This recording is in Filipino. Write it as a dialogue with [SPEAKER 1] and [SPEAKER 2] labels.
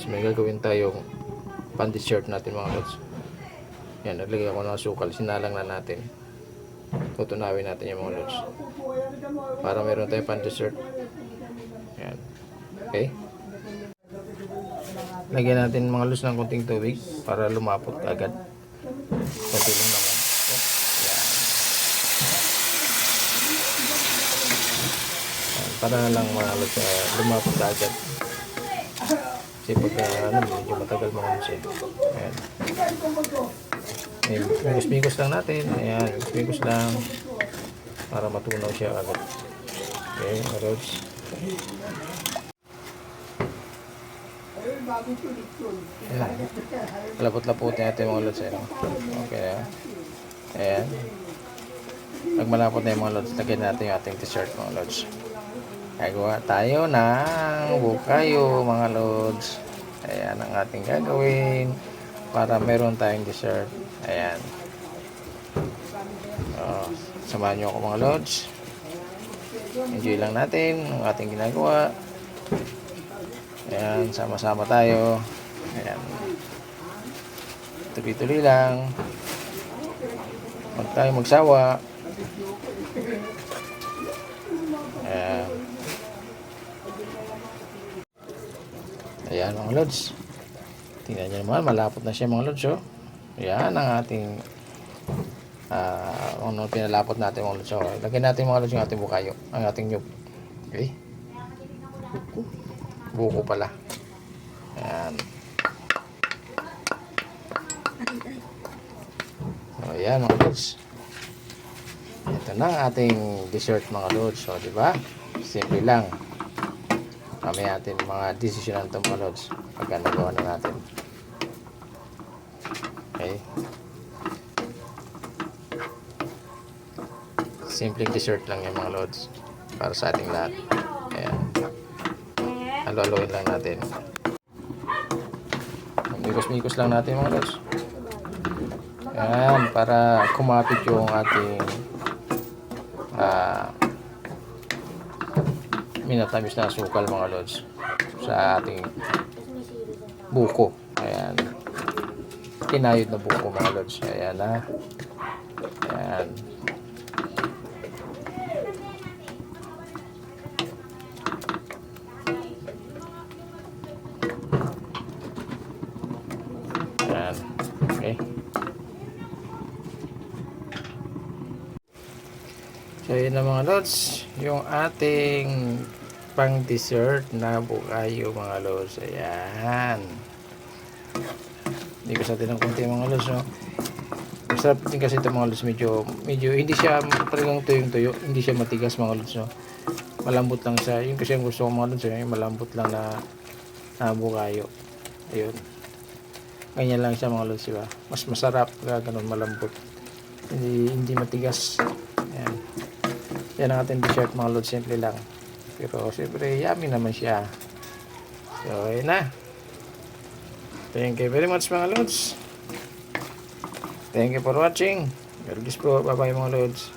[SPEAKER 1] lods, may gagawin tayong pan-dessert natin mga lods. Yan, naglagay ako ng asukal, sinalang na natin. Tutunawin natin yung mga lods para meron tayong pan-dessert. Yan. Okay. Lagyan natin mga lods ng konting tubig para lumapot agad. Konti lang naman. Yan. Yan. Para lang mga lods lumapot agad. Kasi pagka medyo matagal mga lods eh. Ayan. Mikos-mikos lang natin. Ayan, mikos lang para matunaw siya agad. Okay, mga lods. Ayan. Lapot-laputin natin mga lods. Okay. Ayan. Pag malapot na yung mga lods, lagyan natin yung ating dessert mga lods. Gagawa tayo ng bukayo mga lods. Ayan ang ating gagawin para meron tayong dessert. Ayan. Samahan nyo ako mga lods. Enjoy lang natin ang ating ginagawa. Ayan, sama-sama tayo. Ayan. Tuloy-tuloy lang. Huwag tayo magsawa. Ayan. Ayan mga lods. Tingnan nyo naman, malapot na siya mga lods. Oh. Ayan ang ating pinalapot natin mga lods. Lagyan natin mga lods yung ating bukayo. Ang ating nyug. Okay. Buko pala. Ayan. So, ayan mga lods. Ito na ang ating dessert mga lods. So, diba? Simple lang. Kami natin mga desisyon ng mga lods pagka nagawa na natin. Okay. Simple dessert lang yung mga lods para sa ating lahat. Ayan. Halo-haloin lang natin. Mikos-mikos lang natin mga lods. Ayan, para kumapit yung ating minatamis na asukal mga lods sa ating buko. Ayan. Kinayod na buko mga lods. Ayan na. Ayan. Ayan. Okay. So yun na mga lods, yung ating pang dessert na bukayo mga lods. Ayan. Hindi ko sa atin ng konti mga lods, no? Masarap din kasi ito mga lods, medyo hindi siya talagang tuyong-tuyo, hindi siya matigas mga lods, no? Malambot lang siya. Yun kasi ang gusto ko mga lods, yung malambot lang na bukayo. Ayun. Ganyan lang siya mga lods, diba? Mas masarap ganun, malambot. Hindi matigas. Ayan. Yan ang ating dessert mga lods, simple lang. Pero siyempre yummy naman siya. So ayun na. Thank you very much mga lods. Thank you for watching. God bless po. Bye bye mga lods.